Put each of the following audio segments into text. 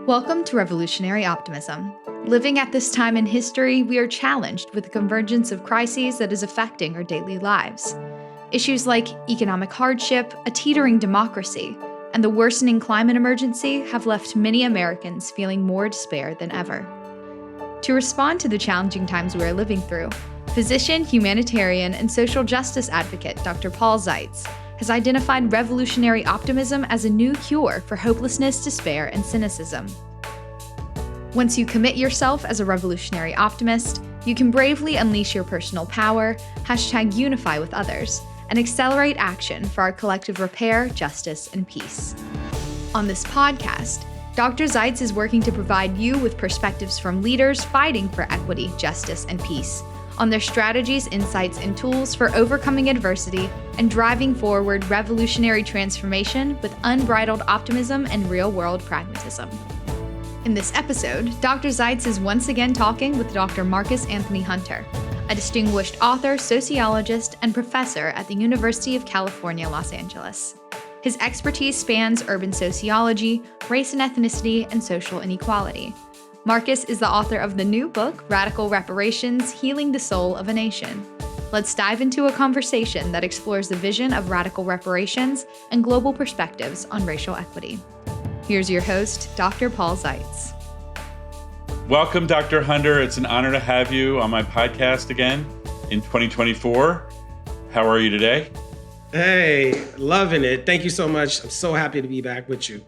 Welcome to Revolutionary Optimism. Living at this time in history, we are challenged with the convergence of crises that is affecting our daily lives. Issues like economic hardship, a teetering democracy, and the worsening climate emergency have left many Americans feeling more despair than ever. To respond to the challenging times we are living through, physician, humanitarian, and social justice advocate Dr. Paul Zeitz has identified revolutionary optimism as a new cure for hopelessness, despair, and cynicism. Once you commit yourself as a revolutionary optimist, you can bravely unleash your personal power, #unify with others, and accelerate action for our collective repair, justice, and peace. On this podcast, Dr. Zeitz is working to provide you with perspectives from leaders fighting for equity, justice, and peace, on their strategies, insights, and tools for overcoming adversity and driving forward revolutionary transformation with unbridled optimism and real-world pragmatism. In this episode, Dr. Zeitz is once again talking with Dr. Marcus Anthony Hunter, a distinguished author, sociologist, and professor at the University of California, Los Angeles. His expertise spans urban sociology, race and ethnicity, and social inequality. Marcus is the author of the new book, Radical Reparations: Healing the Soul of a Nation. Let's dive into a conversation that explores the vision of radical reparations and global perspectives on racial equity. Here's your host, Dr. Paul Zeitz. Welcome, Dr. Hunter. It's an honor to have you on my podcast again in 2024. How are you today? Hey, loving it. Thank you so much. I'm so happy to be back with you.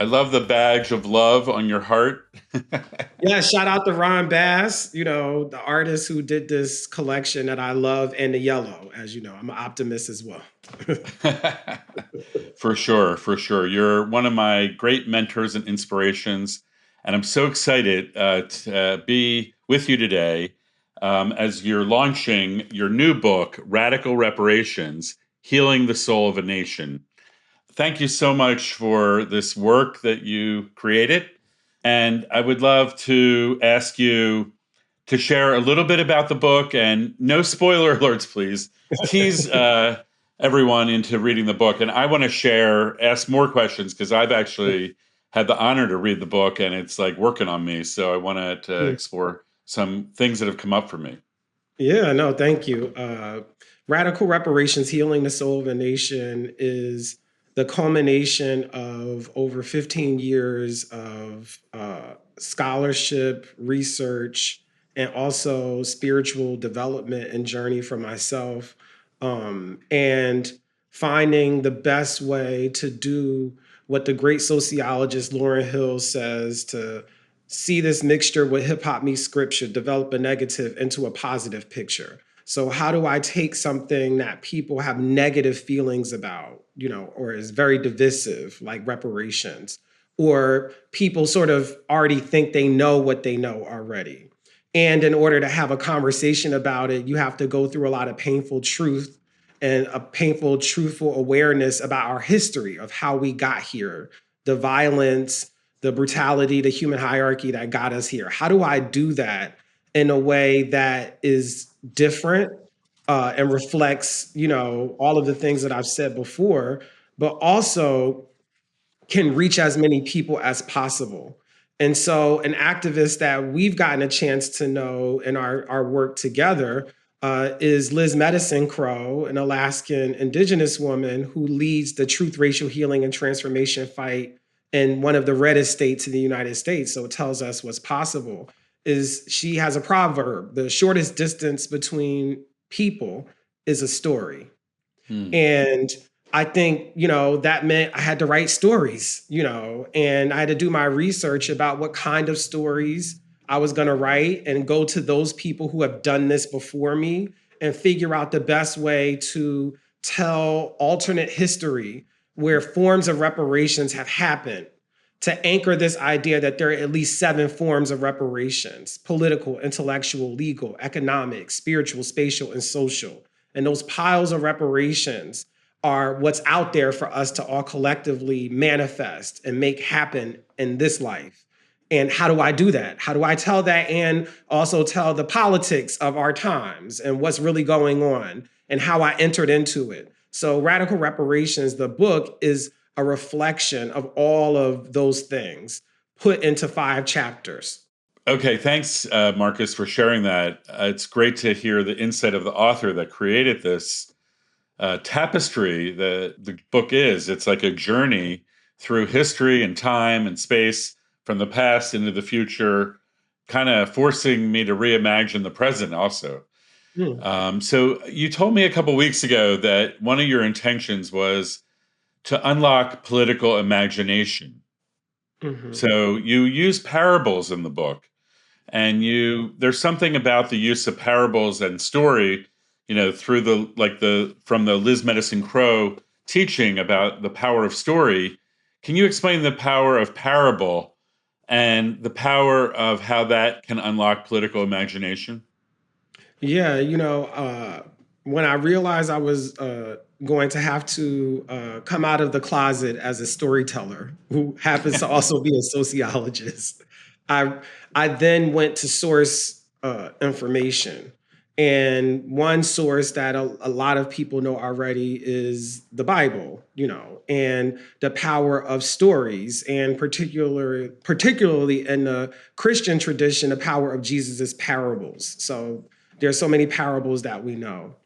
I love the badge of love on your heart. Yeah, shout out to Ron Bass, the artist who did this collection that I love, and the yellow. As you know, I'm an optimist as well. For sure. You're one of my great mentors and inspirations. And I'm so excited to be with you today as you're launching your new book, Radical Reparations: Healing the Soul of a Nation. Thank you so much for this work that you created. And I would love to ask you to share a little bit about the book, and no spoiler alerts, please. Tease everyone into reading the book. And I want to ask more questions, because I've actually had the honor to read the book, and it's like working on me. So I wanted to explore some things that have come up for me. Yeah, no, thank you. Radical Reparations: Healing the Soul of a Nation is the culmination of over 15 years of scholarship, research, and also spiritual development and journey for myself, and finding the best way to do what the great sociologist Lauryn Hill says, to see this mixture with hip hop meets scripture, develop a negative into a positive picture. So how do I take something that people have negative feelings about, or is very divisive, like reparations, or people sort of already think they know what they know already. And in order to have a conversation about it, you have to go through a lot of painful truth and a painful, truthful awareness about our history of how we got here, the violence, the brutality, the human hierarchy that got us here. How do I do that in a way that is different and reflects, all of the things that I've said before, but also can reach as many people as possible? And so an activist that we've gotten a chance to know in our work together is Liz Medicine Crow, an Alaskan Indigenous woman who leads the Truth, Racial Healing, and Transformation fight in one of the reddest states in the United States. So it tells us what's possible. She has a proverb: the shortest distance between people is a story. And I think, that meant I had to write stories, and I had to do my research about what kind of stories I was going to write and go to those people who have done this before me and figure out the best way to tell alternate history where forms of reparations have happened, to anchor this idea that there are at least 7 forms of reparations: political, intellectual, legal, economic, spiritual, spatial, and social. And those piles of reparations are what's out there for us to all collectively manifest and make happen in this life. And how do I do that? How do I tell that and also tell the politics of our times and what's really going on and how I entered into it? So Radical Reparations, the book, is a reflection of all of those things. put into 5 chapters. Okay, thanks, Marcus, for sharing that. It's great to hear the insight of the author that created this tapestry. The book is. It's like a journey through history and time and space from the past into the future, kind of forcing me to reimagine the present also. So you told me a couple weeks ago that one of your intentions was to unlock political imagination. Mm-hmm. So you use parables in the book, and there's something about the use of parables and story, through from the Liz Medicine Crow teaching about the power of story. Can you explain the power of parable and the power of how that can unlock political imagination? Yeah, when I realized I was going to have to come out of the closet as a storyteller who happens to also be a sociologist, I I then went to source information. And one source that a lot of people know already is the Bible, and the power of stories, and particularly in the Christian tradition, the power of Jesus's parables. So there's so many parables that we know.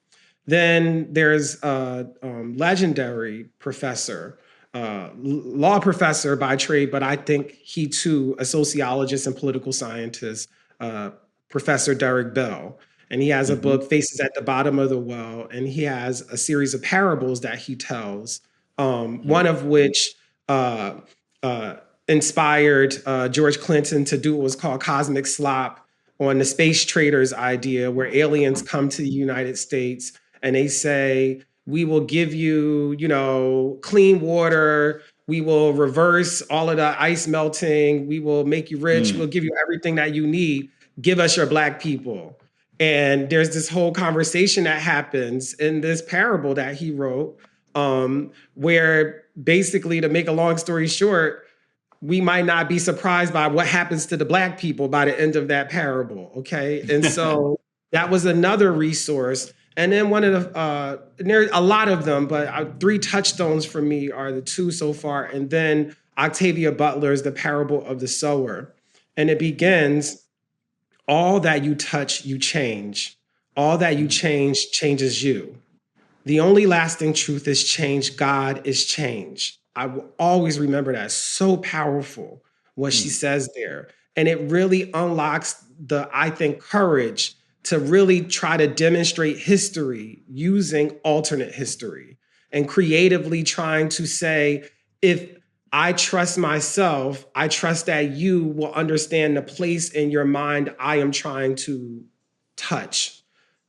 Then there's a legendary professor, law professor by trade, but I think he too, a sociologist and political scientist, Professor Derek Bell. And he has a Mm-hmm. book, Faces at the Bottom of the Well, and he has a series of parables that he tells, one of which uh, uh, inspired George Clinton to do what was called cosmic slop on the space traders idea, where aliens come to the United States and they say, we will give you, clean water. We will reverse all of the ice melting. We will make you rich. We'll give you everything that you need. Give us your Black people. And there's this whole conversation that happens in this parable that he wrote, where basically, to make a long story short, we might not be surprised by what happens to the Black people by the end of that parable. Okay. And so that was another resource. And then one of the, and there's a lot of them, but 3 touchstones for me are the 2 so far. And then Octavia Butler's The Parable of the Sower. And it begins, all that you touch, you change. All that you change changes you. The only lasting truth is change. God is change. I will always remember that. So powerful what she says there. And it really unlocks I think, courage to really try to demonstrate history using alternate history and creatively trying to say, if I trust myself, I trust that you will understand the place in your mind I am trying to touch.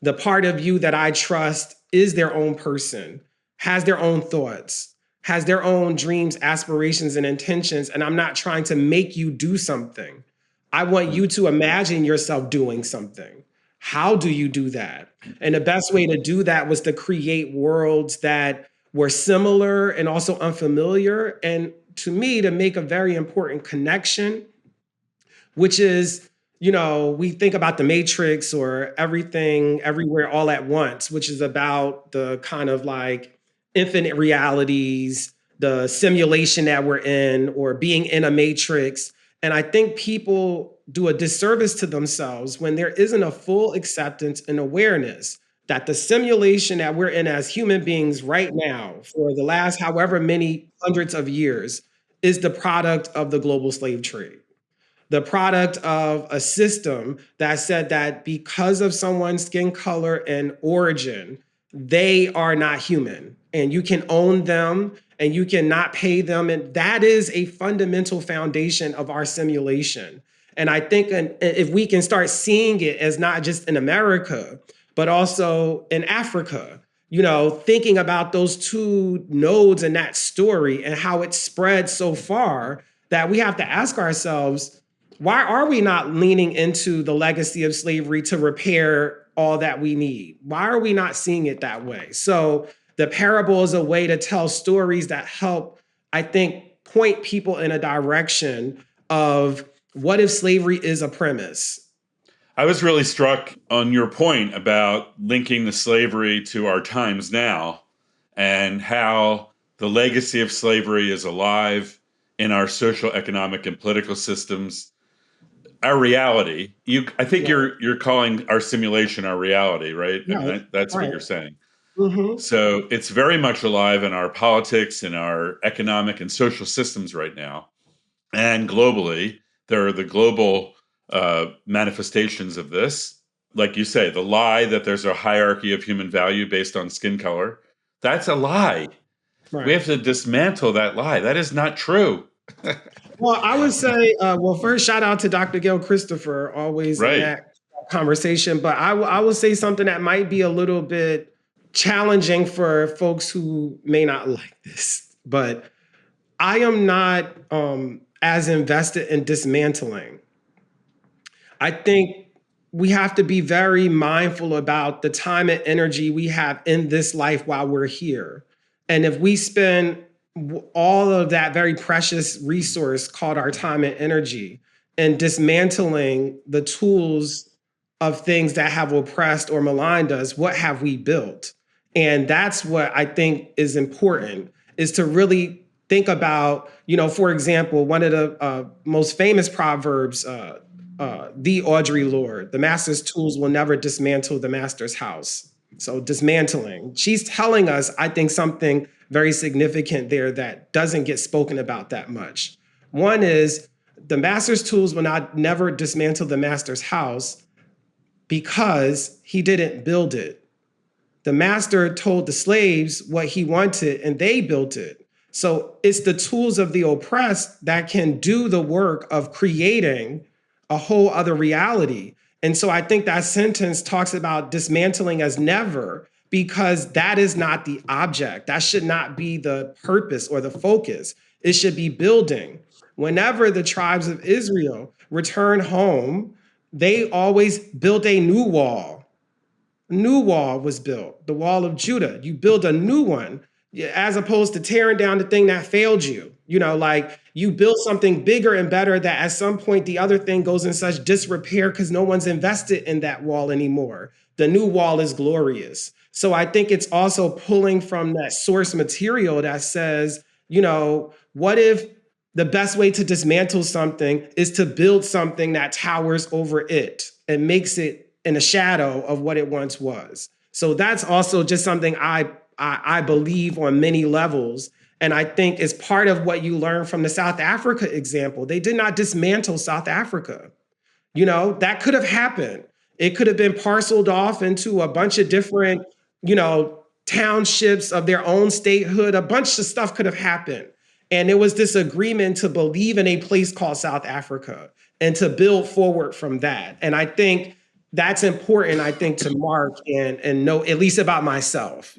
The part of you that I trust is their own person, has their own thoughts, has their own dreams, aspirations, and intentions. And I'm not trying to make you do something. I want you to imagine yourself doing something. How do you do that? And the best way to do that was to create worlds that were similar and also unfamiliar. And to me, to make a very important connection, which is, we think about the Matrix or Everything, Everywhere, All at Once, which is about the kind of like infinite realities, the simulation that we're in, or being in a matrix. And I think people do a disservice to themselves when there isn't a full acceptance and awareness that the simulation that we're in as human beings right now for the last however many hundreds of years is the product of the global slave trade, the product of a system that said that because of someone's skin color and origin, they are not human and you can own them and you cannot pay them. And that is a fundamental foundation of our simulation. And I think if we can start seeing it as not just in America, but also in Africa, thinking about those 2 nodes in that story and how it spread so far, that we have to ask ourselves, why are we not leaning into the legacy of slavery to repair all that we need? Why are we not seeing it that way? So the parable is a way to tell stories that help, I think, point people in a direction of what if slavery is a premise? I was really struck on your point about linking the slavery to our times now and how the legacy of slavery is alive in our social, economic, and political systems, our reality. I think Yeah. you're calling our simulation our reality, right? I mean, Right. that's what Right. you're saying. Mm-hmm. So it's very much alive in our politics, in our economic and social systems right now. And globally, there are the global manifestations of this. Like you say, the lie that there's a hierarchy of human value based on skin color. That's a lie. We Right. have to dismantle that lie. That is not true. Well, I would say, first, shout out to Dr. Gail Christopher, always in Right. that conversation. But I will say something that might be a little bit challenging for folks who may not like this. But I am not as invested in dismantling. I think we have to be very mindful about the time and energy we have in this life while we're here. And if we spend all of that very precious resource called our time and energy in dismantling the tools of things that have oppressed or maligned us, what have we built? And that's what I think is important, is to really think about, for example, one of the most famous proverbs, the Audre Lorde, the master's tools will never dismantle the master's house. So dismantling. She's telling us, I think, something very significant there that doesn't get spoken about that much. One is the master's tools will never dismantle the master's house because he didn't build it. The master told the slaves what he wanted and they built it. So it's the tools of the oppressed that can do the work of creating a whole other reality. And so I think that sentence talks about dismantling as never, because that is not the object. That should not be the purpose or the focus. It should be building. Whenever the tribes of Israel return home, they always built a new wall. A new wall was built, the wall of Judah. You build a new one, as opposed to tearing down the thing that failed you. Like you build something bigger and better that at some point the other thing goes in such disrepair because no one's invested in that wall anymore. The new wall is glorious. So I think it's also pulling from that source material that says, what if the best way to dismantle something is to build something that towers over it and makes it in a shadow of what it once was. So that's also just something I believe on many levels. And I think is part of what you learn from the South Africa example. They did not dismantle South Africa. That could have happened. It could have been parceled off into a bunch of different, townships of their own statehood. A bunch of stuff could have happened. And it was this agreement to believe in a place called South Africa and to build forward from that. And I think that's important, I think, to mark and know at least about myself.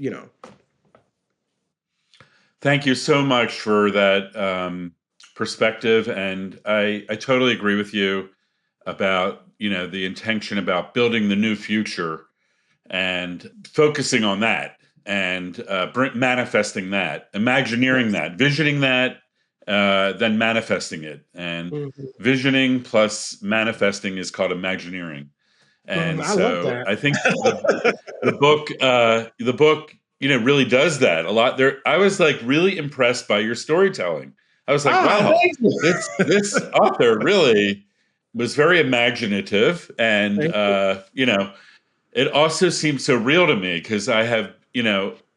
Thank you so much for that perspective. And I totally agree with you about, the intention about building the new future and focusing on that and manifesting that, imagineering Yes. that, visioning that, then manifesting it. And Mhm. visioning plus manifesting is called imagineering. And I love so that. I think the book, really does that a lot. There, I was like really impressed by your storytelling. I was like, Oh, wow, thank you. this author really was very imaginative, and Thank you. it also seems so real to me because I have,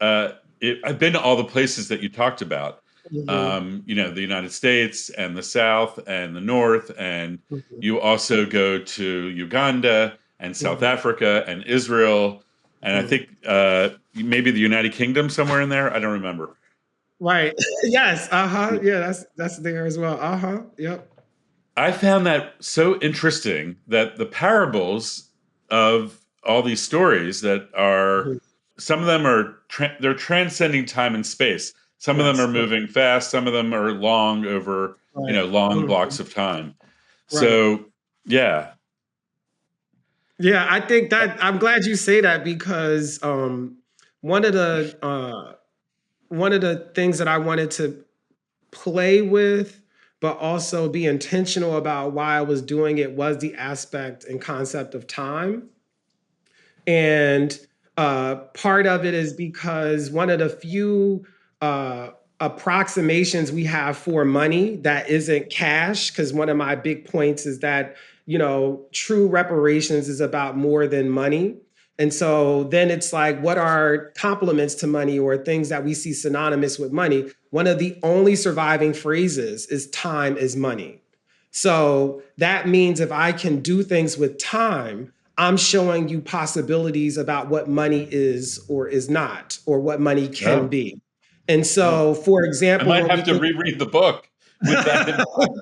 I've been to all the places that you talked about, Mhm. the United States and the South and the North, and Mhm. you also go to Uganda and South Mhm. Africa and Israel, and I Mhm. think maybe the United Kingdom somewhere in there. I don't remember. Right. Yes. Uh-huh. Yeah, that's there as well. Uh-huh. Yep. I found that so interesting that the parables of all these stories that are, Mhm. some of them are they're transcending time and space. Some of them Yes. are moving fast. Some of them are long over, Right. long Mhm. blocks of time. Right. So yeah, Yeah, I think that I'm glad you say that because one of the uh one of the things that I wanted to play with, but also be intentional about why I was doing it was the aspect and concept of time. And part of it is because one of the few approximations we have for money that isn't cash, because one of my big points is that, true reparations is about more than money. And so then it's like, what are complements to money or things that we see synonymous with money? One of the only surviving phrases is time is money. So that means if I can do things with time, I'm showing you possibilities about what money is or is not, or what money can Oh, be. And oh. so, for I example, might when we have to think, reread the book with that in mind.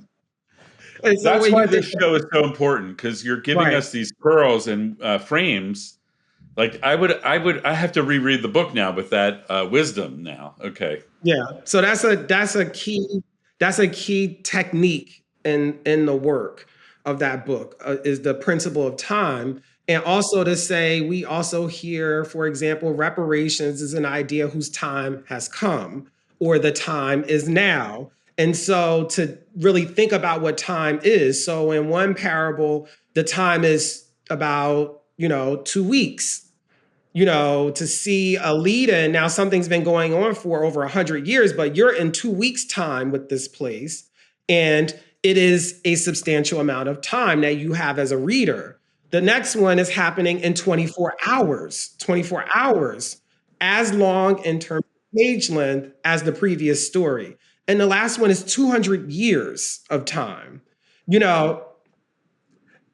and so That's when why you this think, show is so important, because you're giving right, us these pearls and frames. Like I have to reread the book now with that wisdom now. Okay. yeah. So that's a key technique in the work of that book, is the principle of time. And also to say, we also hear, for example, reparations is an idea whose time has come, or the time is now. And so to really think about what time is. So in one parable, the time is about, 2 weeks, to see a leader. And now something's been going on for over 100 years, but you're in 2 weeks' time with this place. And it is a substantial amount of time that you have as a reader. The next one is happening in 24 hours, as long in terms of page length as the previous story. And the last one is 200 years of time. You know,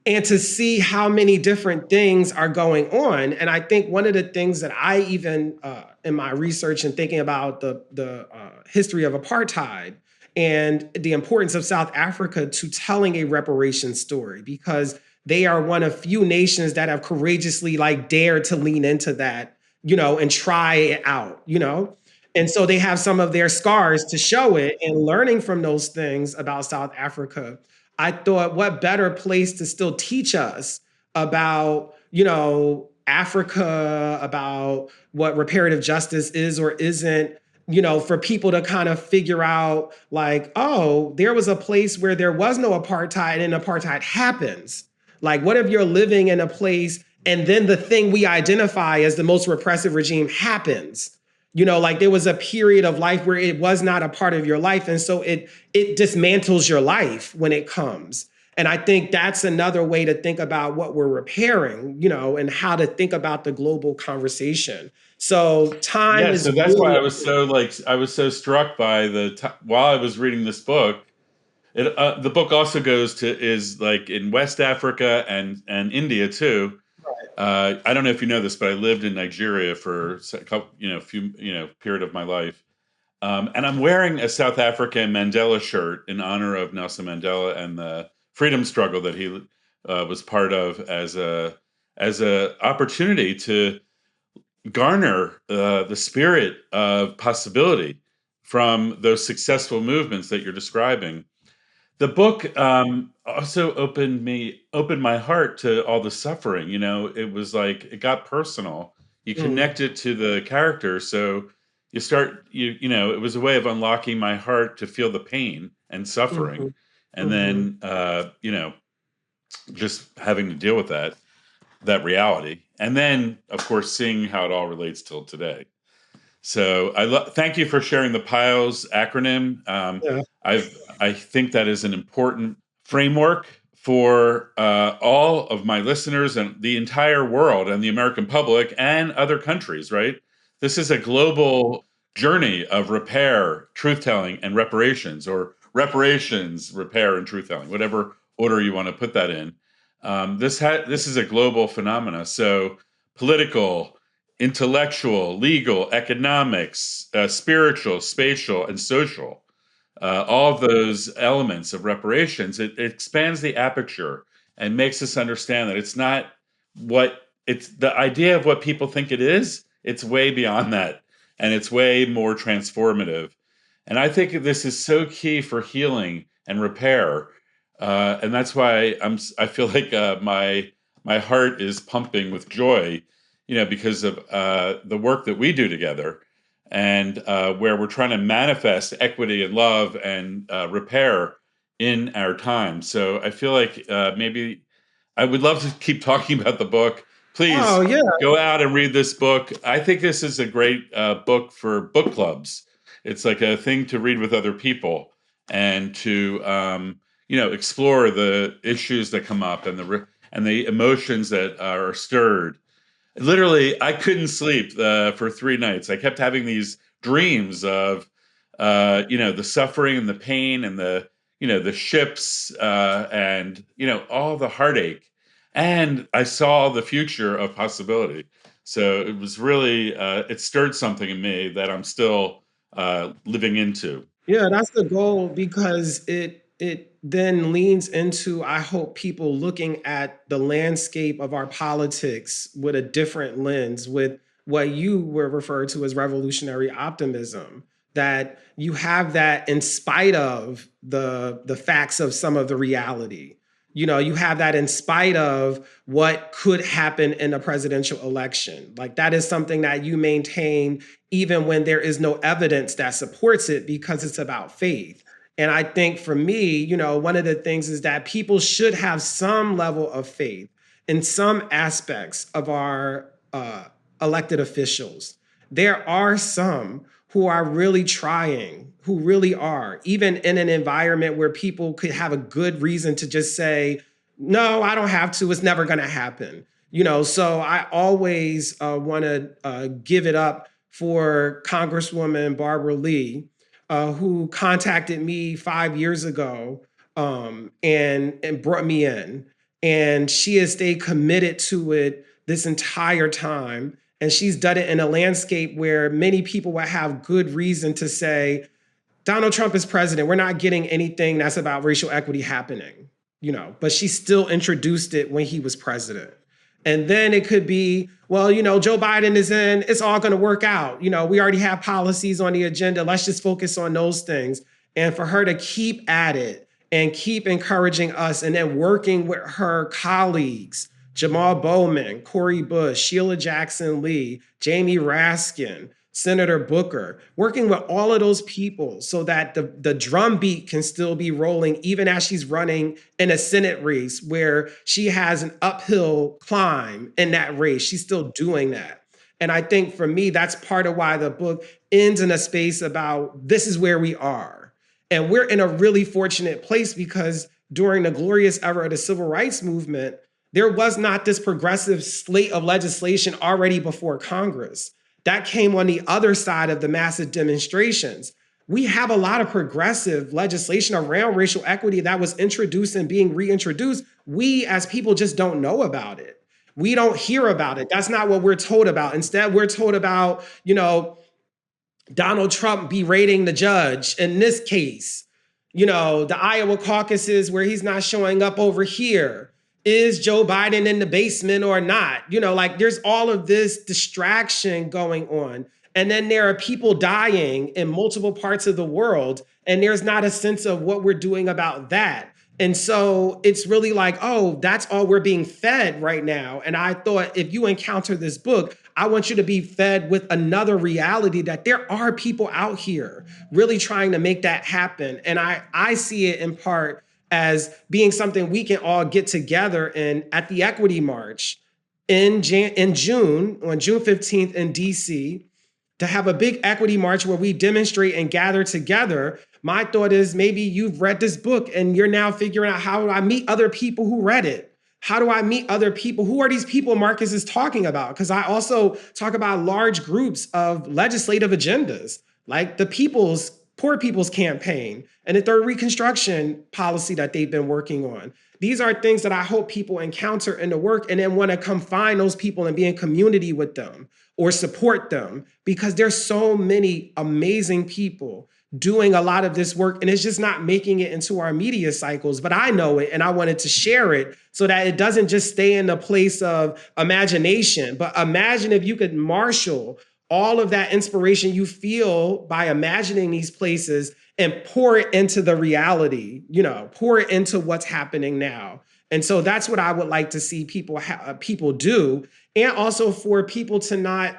and to see how many different things are going on. And I think one of the things that I even, in my research and thinking about the history of apartheid and the importance of South Africa to telling a reparation story, because they are one of few nations that have courageously dared to lean into that, and try it out. And so they have some of their scars to show it, and learning from those things about South Africa, I thought, what better place to still teach us about, Africa, about what reparative justice is or isn't, for people to kind of figure out, like, oh, there was a place where there was no apartheid and apartheid happens. Like, what if you're living in a place and then the thing we identify as the most repressive regime happens? Like there was a period of life where it was not a part of your life. And so it dismantles your life when it comes. And I think that's another way to think about what we're repairing, and how to think about the global conversation. So time Yeah, is so that's why really, I was so struck by while I was reading this book. The book also goes to is like in West Africa and India too. I don't know if you know this, but I lived in Nigeria for a couple, few, period of my life. And I'm wearing a South African Mandela shirt in honor of Nelson Mandela and the freedom struggle that he was part of as a opportunity to garner the spirit of possibility from those successful movements that you're describing. The book also opened my heart to all the suffering. It was like it got personal. You mm, connected to the characters, so it was a way of unlocking my heart to feel the pain and suffering, mhm, and mhm. then just having to deal with that reality, and then of course seeing how it all relates till today. So thank you for sharing the PILES acronym. Yeah. I think that is an important framework for all of my listeners and the entire world and the American public and other countries, right? This is a global journey of repair, truth telling, and reparations, or reparations, repair, and truth telling, whatever order you want to put that in. This is a global phenomena. So political, intellectual, legal, economics, spiritual, spatial, and social. All of those elements of reparations, it expands the aperture and makes us understand that it's not what it's the idea of what people think it is. It's way beyond that, and it's way more transformative. And I think this is so key for healing and repair, and that's why I feel like my heart is pumping with joy, because of the work that we do together, and where we're trying to manifest equity and love and repair in our time. So I feel like maybe I would love to keep talking about the book. Oh, Please yeah. go out and read this book. I think this is a great book for book clubs. It's like a thing to read with other people and to explore the issues that come up and the emotions that are stirred. Literally, I couldn't sleep for 3 nights. I kept having these dreams of the suffering and the pain and the ships and all the heartache. And I saw the future of possibility. So it was really it stirred something in me that I'm still living into. Yeah, that's the goal because it then leans into, I hope, people looking at the landscape of our politics with a different lens, with what you were referred to as revolutionary optimism. That you have that in spite of the facts of some of the reality. You have that in spite of what could happen in a presidential election. Like that is something that you maintain even when there is no evidence that supports it because it's about faith. And I think for me, one of the things is that people should have some level of faith in some aspects of our elected officials. There are some who are really trying, who really are, even in an environment where people could have a good reason to just say, no, I don't have to, it's never going to happen. So I always want to give it up for Congresswoman Barbara Lee, who contacted me 5 years ago and brought me in. And she has stayed committed to it this entire time. And she's done it in a landscape where many people will have good reason to say, Donald Trump is president. We're not getting anything that's about racial equity happening, but she still introduced it when he was president. And then it could be, well, Joe Biden is in, it's all going to work out. We already have policies on the agenda. Let's just focus on those things. And for her to keep at it and keep encouraging us and then working with her colleagues, Jamal Bowman, Cori Bush, Sheila Jackson Lee, Jamie Raskin, Senator Booker, working with all of those people so that the drumbeat can still be rolling, even as she's running in a Senate race where she has an uphill climb in that race. She's still doing that. And I think for me, that's part of why the book ends in a space about this is where we are. And we're in a really fortunate place because during the glorious era of the civil rights movement, there was not this progressive slate of legislation already before Congress. That came on the other side of the massive demonstrations. We have a lot of progressive legislation around racial equity that was introduced and being reintroduced. We as people just don't know about it. We don't hear about it. That's not what we're told about. Instead, we're told about, Donald Trump berating the judge in this case, the Iowa caucuses where he's not showing up over here. Is Joe Biden in the basement or not? There's all of this distraction going on. And then there are people dying in multiple parts of the world, and there's not a sense of what we're doing about that. And so it's really like, oh, that's all we're being fed right now. And I thought if you encounter this book, I want you to be fed with another reality that there are people out here really trying to make that happen. And I see it in part as being something we can all get together in at the Equity March in June, on June 15th in DC, to have a big equity march where we demonstrate and gather together. My thought is maybe you've read this book and you're now figuring out, how do I meet other people who read it? How do I meet other people? Who are these people Marcus is talking about? Because I also talk about large groups of legislative agendas, like the Poor People's Campaign and the Third Reconstruction policy that they've been working on. These are things that I hope people encounter in the work and then want to come find those people and be in community with them or support them, because there's so many amazing people doing a lot of this work and it's just not making it into our media cycles. But I know it and I wanted to share it so that it doesn't just stay in the place of imagination, but imagine if you could marshal all of that inspiration you feel by imagining these places and pour it into the reality, pour it into what's happening now. And so that's what I would like to see people do. And also for people to not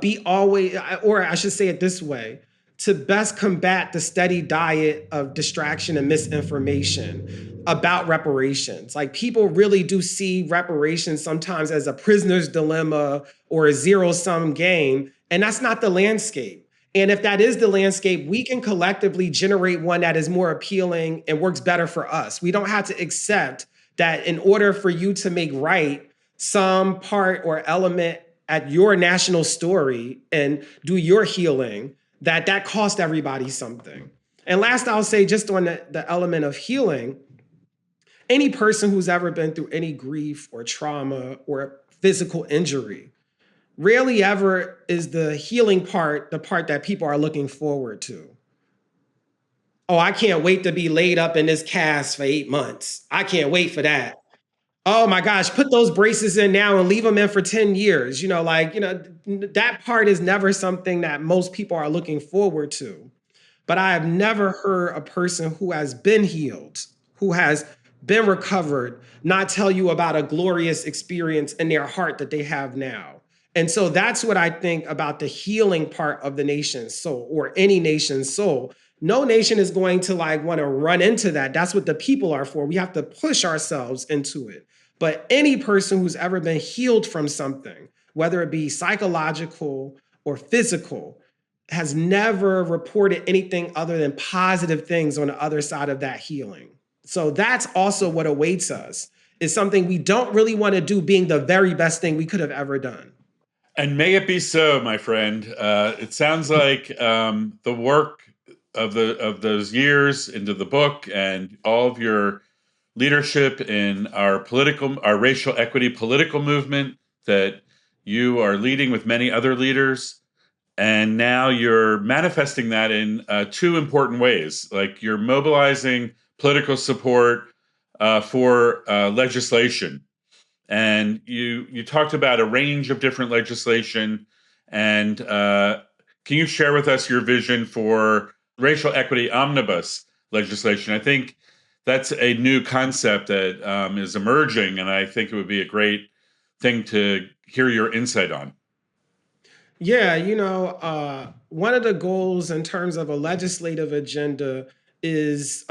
be always, or I should say it this way, to best combat the steady diet of distraction and misinformation about reparations. Like people really do see reparations sometimes as a prisoner's dilemma or a zero-sum game, and that's not the landscape. And if that is the landscape, we can collectively generate one that is more appealing and works better for us. We don't have to accept that in order for you to make right some part or element at your national story and do your healing, that cost everybody something. And last, I'll say just on the element of healing, any person who's ever been through any grief or trauma or physical injury, rarely ever is the healing part the part that people are looking forward to. Oh, I can't wait to be laid up in this cast for 8 months. I can't wait for that. Oh my gosh, put those braces in now and leave them in for 10 years. That part is never something that most people are looking forward to. But I have never heard a person who has been healed, who has been recovered, not tell you about a glorious experience in their heart that they have now. And so that's what I think about the healing part of the nation's soul, or any nation's soul. No nation is going to want to run into that. That's what the people are for. We have to push ourselves into it. But any person who's ever been healed from something, whether it be psychological or physical, has never reported anything other than positive things on the other side of that healing. So that's also what awaits us, is something we don't really want to do being the very best thing we could have ever done. And may it be so, my friend. It sounds like the work of those years into the book and all of your leadership in our racial equity political movement that you are leading with many other leaders. And now you're manifesting that in two important ways. Like, you're mobilizing political support for legislation. And you talked about a range of different legislation. And can you share with us your vision for racial equity omnibus legislation? I think that's a new concept that is emerging, and I think it would be a great thing to hear your insight on. Yeah, one of the goals in terms of a legislative agenda is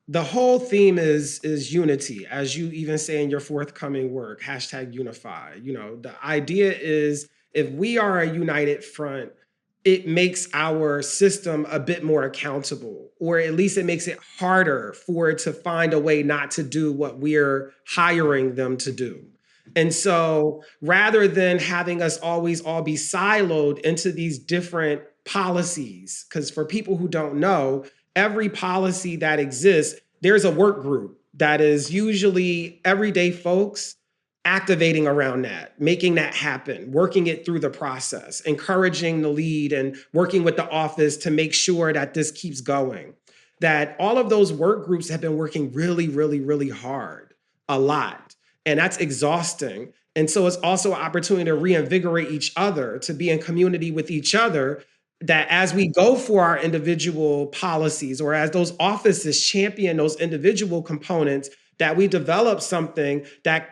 the whole theme is unity, as you even say in your forthcoming work, #unify. The idea is, if we are a united front, it makes our system a bit more accountable, or at least it makes it harder for it to find a way not to do what we're hiring them to do. And so rather than having us always all be siloed into these different policies, because for people who don't know, every policy that exists, there's a work group that is usually everyday folks activating around that, making that happen, working it through the process, encouraging the lead and working with the office to make sure that this keeps going. That all of those work groups have been working really, really, really hard, a lot. And that's exhausting. And so it's also an opportunity to reinvigorate each other, to be in community with each other, that as we go for our individual policies, or as those offices champion those individual components, that we develop something that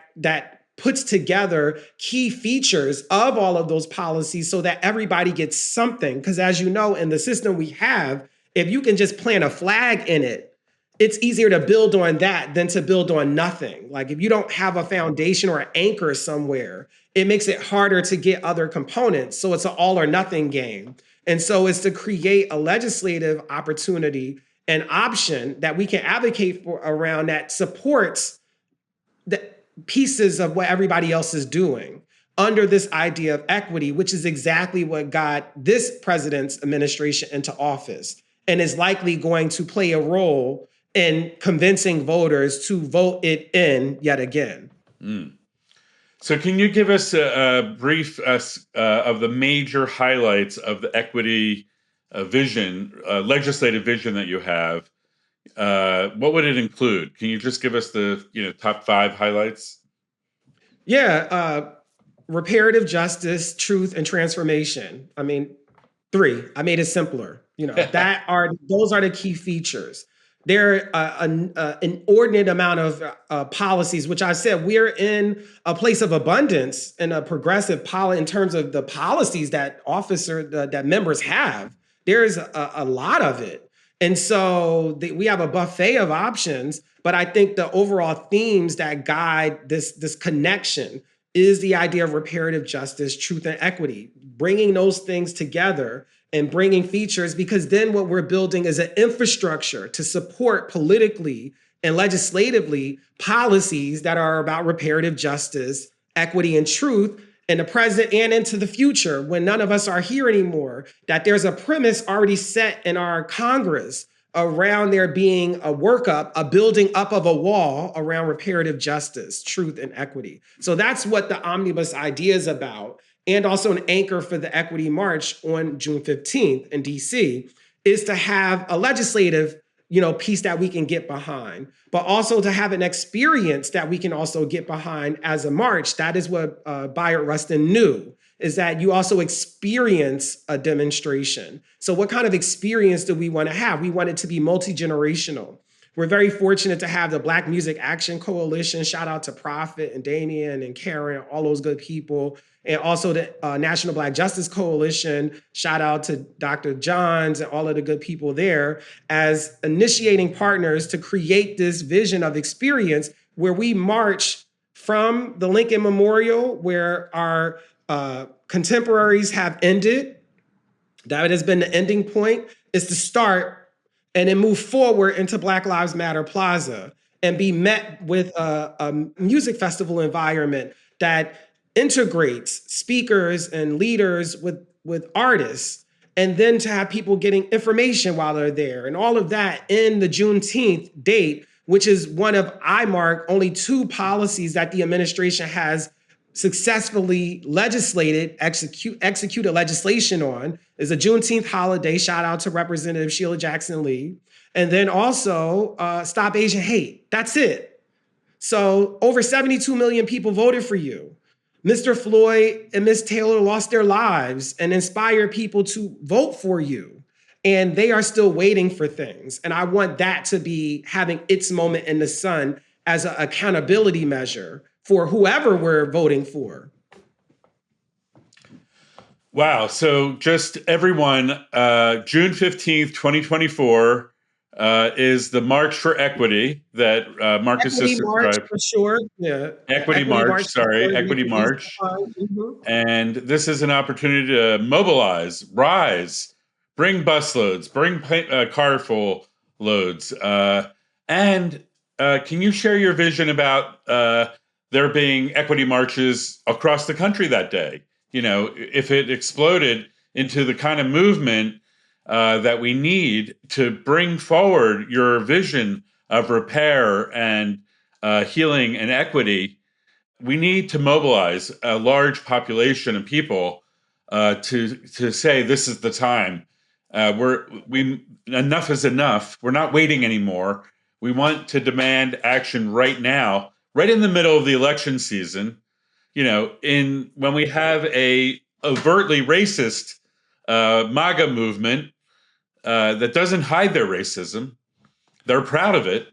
puts together key features of all of those policies so that everybody gets something. Because as you know, in the system we have, if you can just plant a flag in it, it's easier to build on that than to build on nothing. Like, if you don't have a foundation or an anchor somewhere, it makes it harder to get other components. So it's an all or nothing game. And so it's to create a legislative opportunity, an option that we can advocate for around, that supports the pieces of what everybody else is doing under this idea of equity, which is exactly what got this president's administration into office and is likely going to play a role in convincing voters to vote it in yet again. So can you give us a brief of the major highlights of the equity legislative vision that you have? What would it include? Can you just give us the top 5 highlights? Yeah, reparative justice, truth, and transformation. I mean, 3. I made it simpler. Those are the key features. There are an inordinate amount of policies, which I said we're in a place of abundance and a progressive in terms of the policies that that members have. There's a lot of it. And so we have a buffet of options, but I think the overall themes that guide this connection is the idea of reparative justice, truth, and equity, bringing those things together and bringing features, because then what we're building is an infrastructure to support politically and legislatively policies that are about reparative justice, equity, and truth in the present and into the future when none of us are here anymore, that there's a premise already set in our Congress around there being a workup, a building up of a wall around reparative justice, truth, and equity. So that's what the omnibus idea is about. And also an anchor for the Equity March on June 15th in DC is to have a legislative piece that we can get behind, but also to have an experience that we can also get behind as a march. That is what Bayard Rustin knew, is that you also experience a demonstration. So what kind of experience do we want to have? We want it to be multi-generational. We're very fortunate to have the Black Music Action Coalition. Shout out to Prophet and Damien and Karen, all those good people. And also the National Black Justice Coalition. Shout out to Dr. Johns and all of the good people there as initiating partners to create this vision of experience where we march from the Lincoln Memorial, where our contemporaries have ended. That has been the ending point, is to start and then move forward into Black Lives Matter Plaza and be met with a music festival environment that integrates speakers and leaders with artists, and then to have people getting information while they're there, and all of that in the Juneteenth date, which is one of, I mark, only 2 policies that the administration has successfully executed legislation on, is a Juneteenth holiday. Shout out to Representative Sheila Jackson Lee. And then also Stop Asian Hate. That's it. So over 72 million people voted for you. Mr. Floyd and Ms. Taylor lost their lives and inspired people to vote for you. And they are still waiting for things. And I want that to be having its moment in the sun as an accountability measure for whoever we're voting for. Wow. So just everyone, June 15th, 2024 is the March for Equity that Marcus just described. For sure. Yeah. Equity March. Mm-hmm. And this is an opportunity to mobilize, rise, bring busloads, bring carful loads. And can you share your vision about there being equity marches across the country that day? If it exploded into the kind of movement that we need to bring forward your vision of repair and healing and equity, we need to mobilize a large population of people to say this is the time. Enough is enough. We're not waiting anymore. We want to demand action right now, right in the middle of the election season. When we have a overtly racist MAGA movement that doesn't hide their racism, they're proud of it,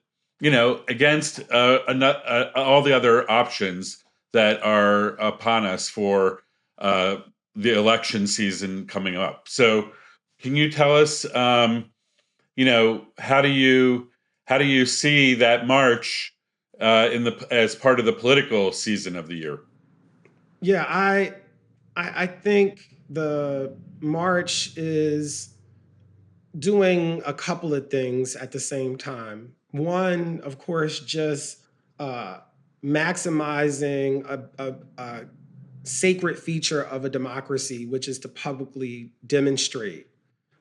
against all the other options that are upon us for the election season coming up. So, can you tell us, how do you see that march as part of the political season of the year? Yeah, I think the march is doing a couple of things at the same time. One, of course, just maximizing a sacred feature of a democracy, which is to publicly demonstrate.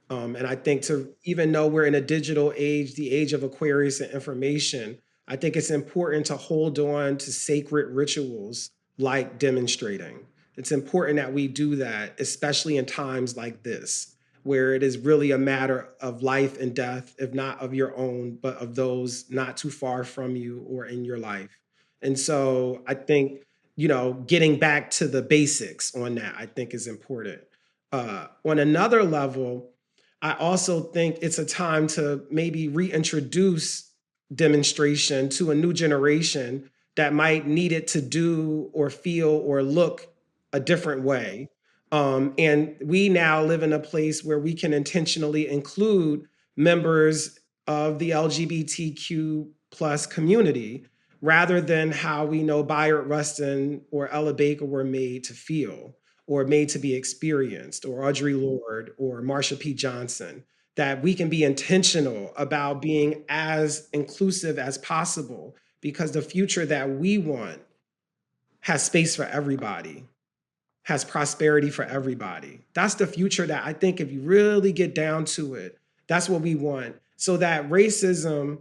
And I think even though we're in a digital age, the age of Aquarius and information, I think it's important to hold on to sacred rituals like demonstrating. It's important that we do that, especially in times like this, where it is really a matter of life and death, if not of your own, but of those not too far from you or in your life. And so I think, getting back to the basics on that, I think is important. On another level, I also think it's a time to maybe reintroduce demonstration to a new generation that might need it to do or feel or look a different way. And we now live in a place where we can intentionally include members of the LGBTQ plus community rather than how we know Bayard Rustin or Ella Baker were made to feel, or Made to Be Experienced or Audre Lorde or Marsha P. Johnson, that we can be intentional about being as inclusive as possible, because the future that we want has space for everybody, has prosperity for everybody. That's the future that I think, if you really get down to it, that's what we want. So that racism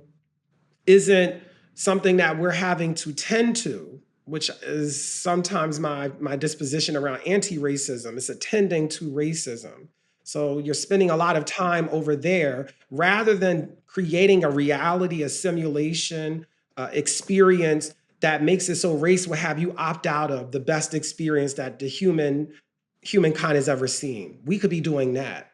isn't something that we're having to tend to, which is sometimes my disposition around anti-racism. It's attending to racism. So you're spending a lot of time over there rather than creating a reality, a simulation, experience that makes it so race will have you opt out of the best experience that the humankind has ever seen. We could be doing that,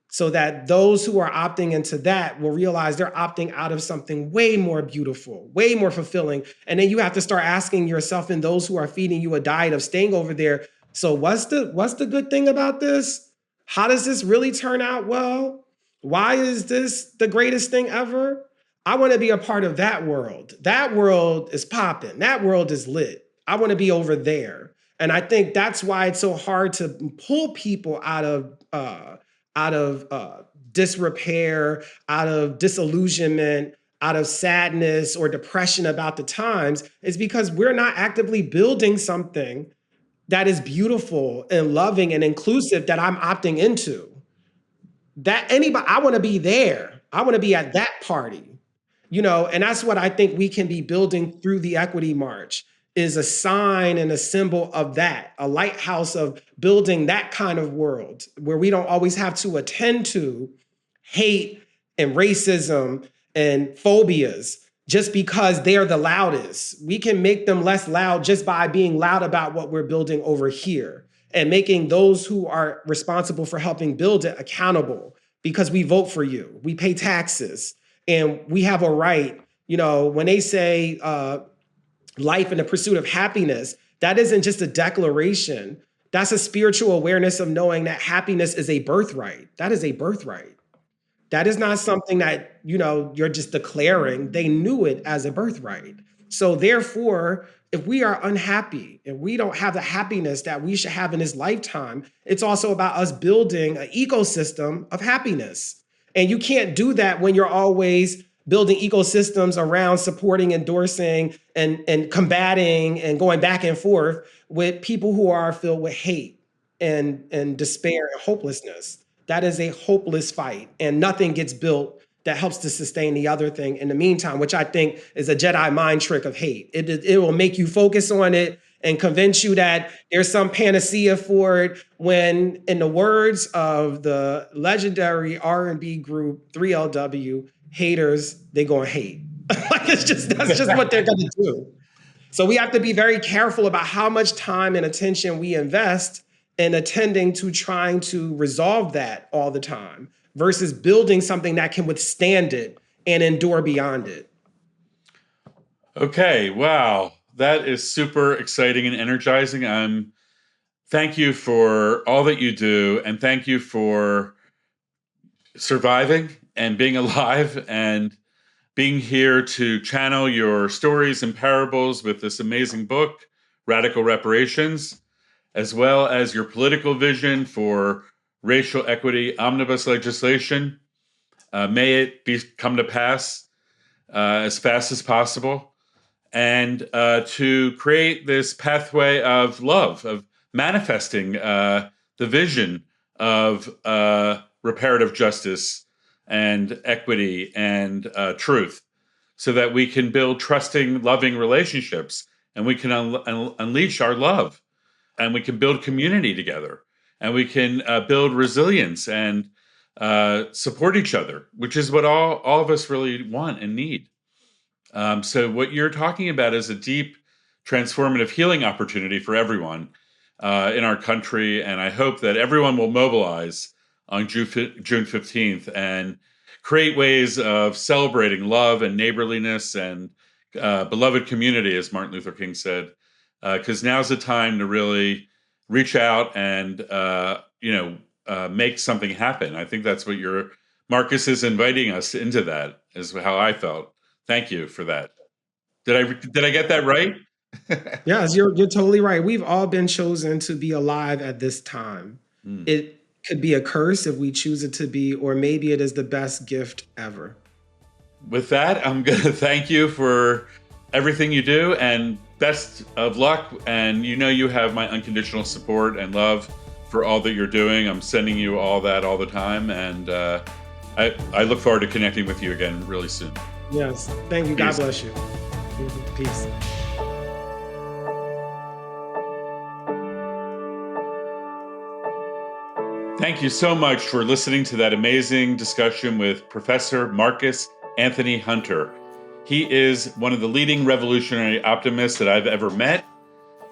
so that those who are opting into that will realize they're opting out of something way more beautiful, way more fulfilling. And then you have to start asking yourself, and those who are feeding you a diet of staying over there, so what's the good thing about this? How does this really turn out well? Why is this the greatest thing ever? I want to be a part of that world. That world is popping. That world is lit. I want to be over there. And I think that's why it's so hard to pull people out of disrepair, out of disillusionment, out of sadness or depression about the times, is because we're not actively building something that is beautiful and loving and inclusive that I'm opting into. That anybody, I want to be there. I want to be at that party. And that's what I think we can be building through the Equity March, is a sign and a symbol of that, a lighthouse of building that kind of world where we don't always have to attend to hate and racism and phobias just because they're the loudest. We can make them less loud just by being loud about what we're building over here, and making those who are responsible for helping build it accountable, because we vote for you, we pay taxes, and we have a right. When they say life in the pursuit of happiness, that isn't just a declaration. That's a spiritual awareness of knowing that happiness is a birthright. That is a birthright. That is not something that, you're just declaring. They knew it as a birthright. So therefore, if we are unhappy and we don't have the happiness that we should have in this lifetime, it's also about us building an ecosystem of happiness. And you can't do that when you're always building ecosystems around supporting, endorsing, and combating and going back and forth with people who are filled with hate and despair and hopelessness. That is a hopeless fight, and nothing gets built that helps to sustain the other thing in the meantime, which I think is a Jedi mind trick of hate. It will make you focus on it and convince you that there's some panacea for it, when, in the words of the legendary R&B group 3LW, haters, they gonna hate. That's just what they're gonna do. So we have to be very careful about how much time and attention we invest in attending to trying to resolve that all the time, versus building something that can withstand it and endure beyond it. Okay, wow. That is super exciting and energizing. Thank you for all that you do, and thank you for surviving and being alive and being here to channel your stories and parables with this amazing book, Radical Reparations, as well as your political vision for racial equity omnibus legislation. May it come to pass as fast as possible, and to create this pathway of love, of manifesting the vision of reparative justice and equity and truth, so that we can build trusting, loving relationships, and we can unleash our love, and we can build community together, and we can build resilience and support each other, which is what all of us really want and need. So what you're talking about is a deep, transformative healing opportunity for everyone in our country. And I hope that everyone will mobilize on June 15th and create ways of celebrating love and neighborliness and beloved community, as Martin Luther King said, because now's the time to really reach out and, make something happen. I think that's what Marcus is inviting us into. That is how I felt. Thank you for that. Did I get that right? Yes, you're totally right. We've all been chosen to be alive at this time. It could be a curse if we choose it to be, or maybe it is the best gift ever. With that, I'm going to thank you for everything you do and best of luck. And you have my unconditional support and love for all that you're doing. I'm sending you all that all the time. And I look forward to connecting with you again really soon. Yes. Thank you. God Peace. bless you. Peace. Thank you so much for listening to that amazing discussion with Professor Marcus Anthony Hunter. He is one of the leading revolutionary optimists that I've ever met.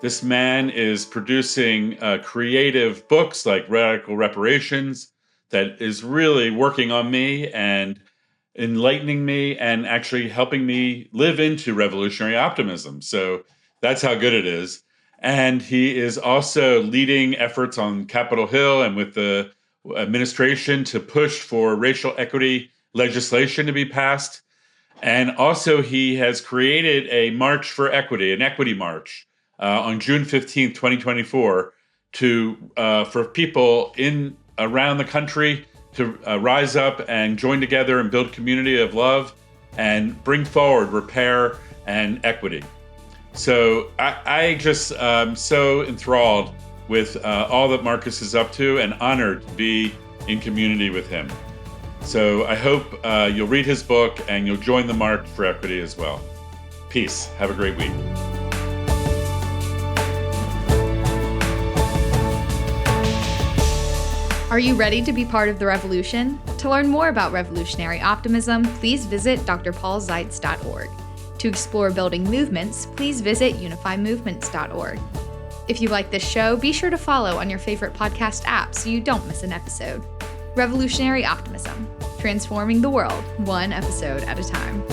This man is producing creative books like Radical Reparations that is really working on me and enlightening me and actually helping me live into revolutionary optimism. So that's how good it is. And he is also leading efforts on Capitol Hill and with the administration to push for racial equity legislation to be passed. And also he has created a March for Equity, an equity march on June 15th, 2024, for people around the country to rise up and join together and build community of love and bring forward repair and equity. So I just so enthralled with all that Marcus is up to and honored to be in community with him. So I hope you'll read his book and you'll join the March for Equity as well. Peace. Have a great week. Are you ready to be part of the revolution? To learn more about revolutionary optimism, please visit drpaulzeitz.org. To explore building movements, please visit unifymovements.org. If you like this show, be sure to follow on your favorite podcast app so you don't miss an episode. Revolutionary Optimism, transforming the world one episode at a time.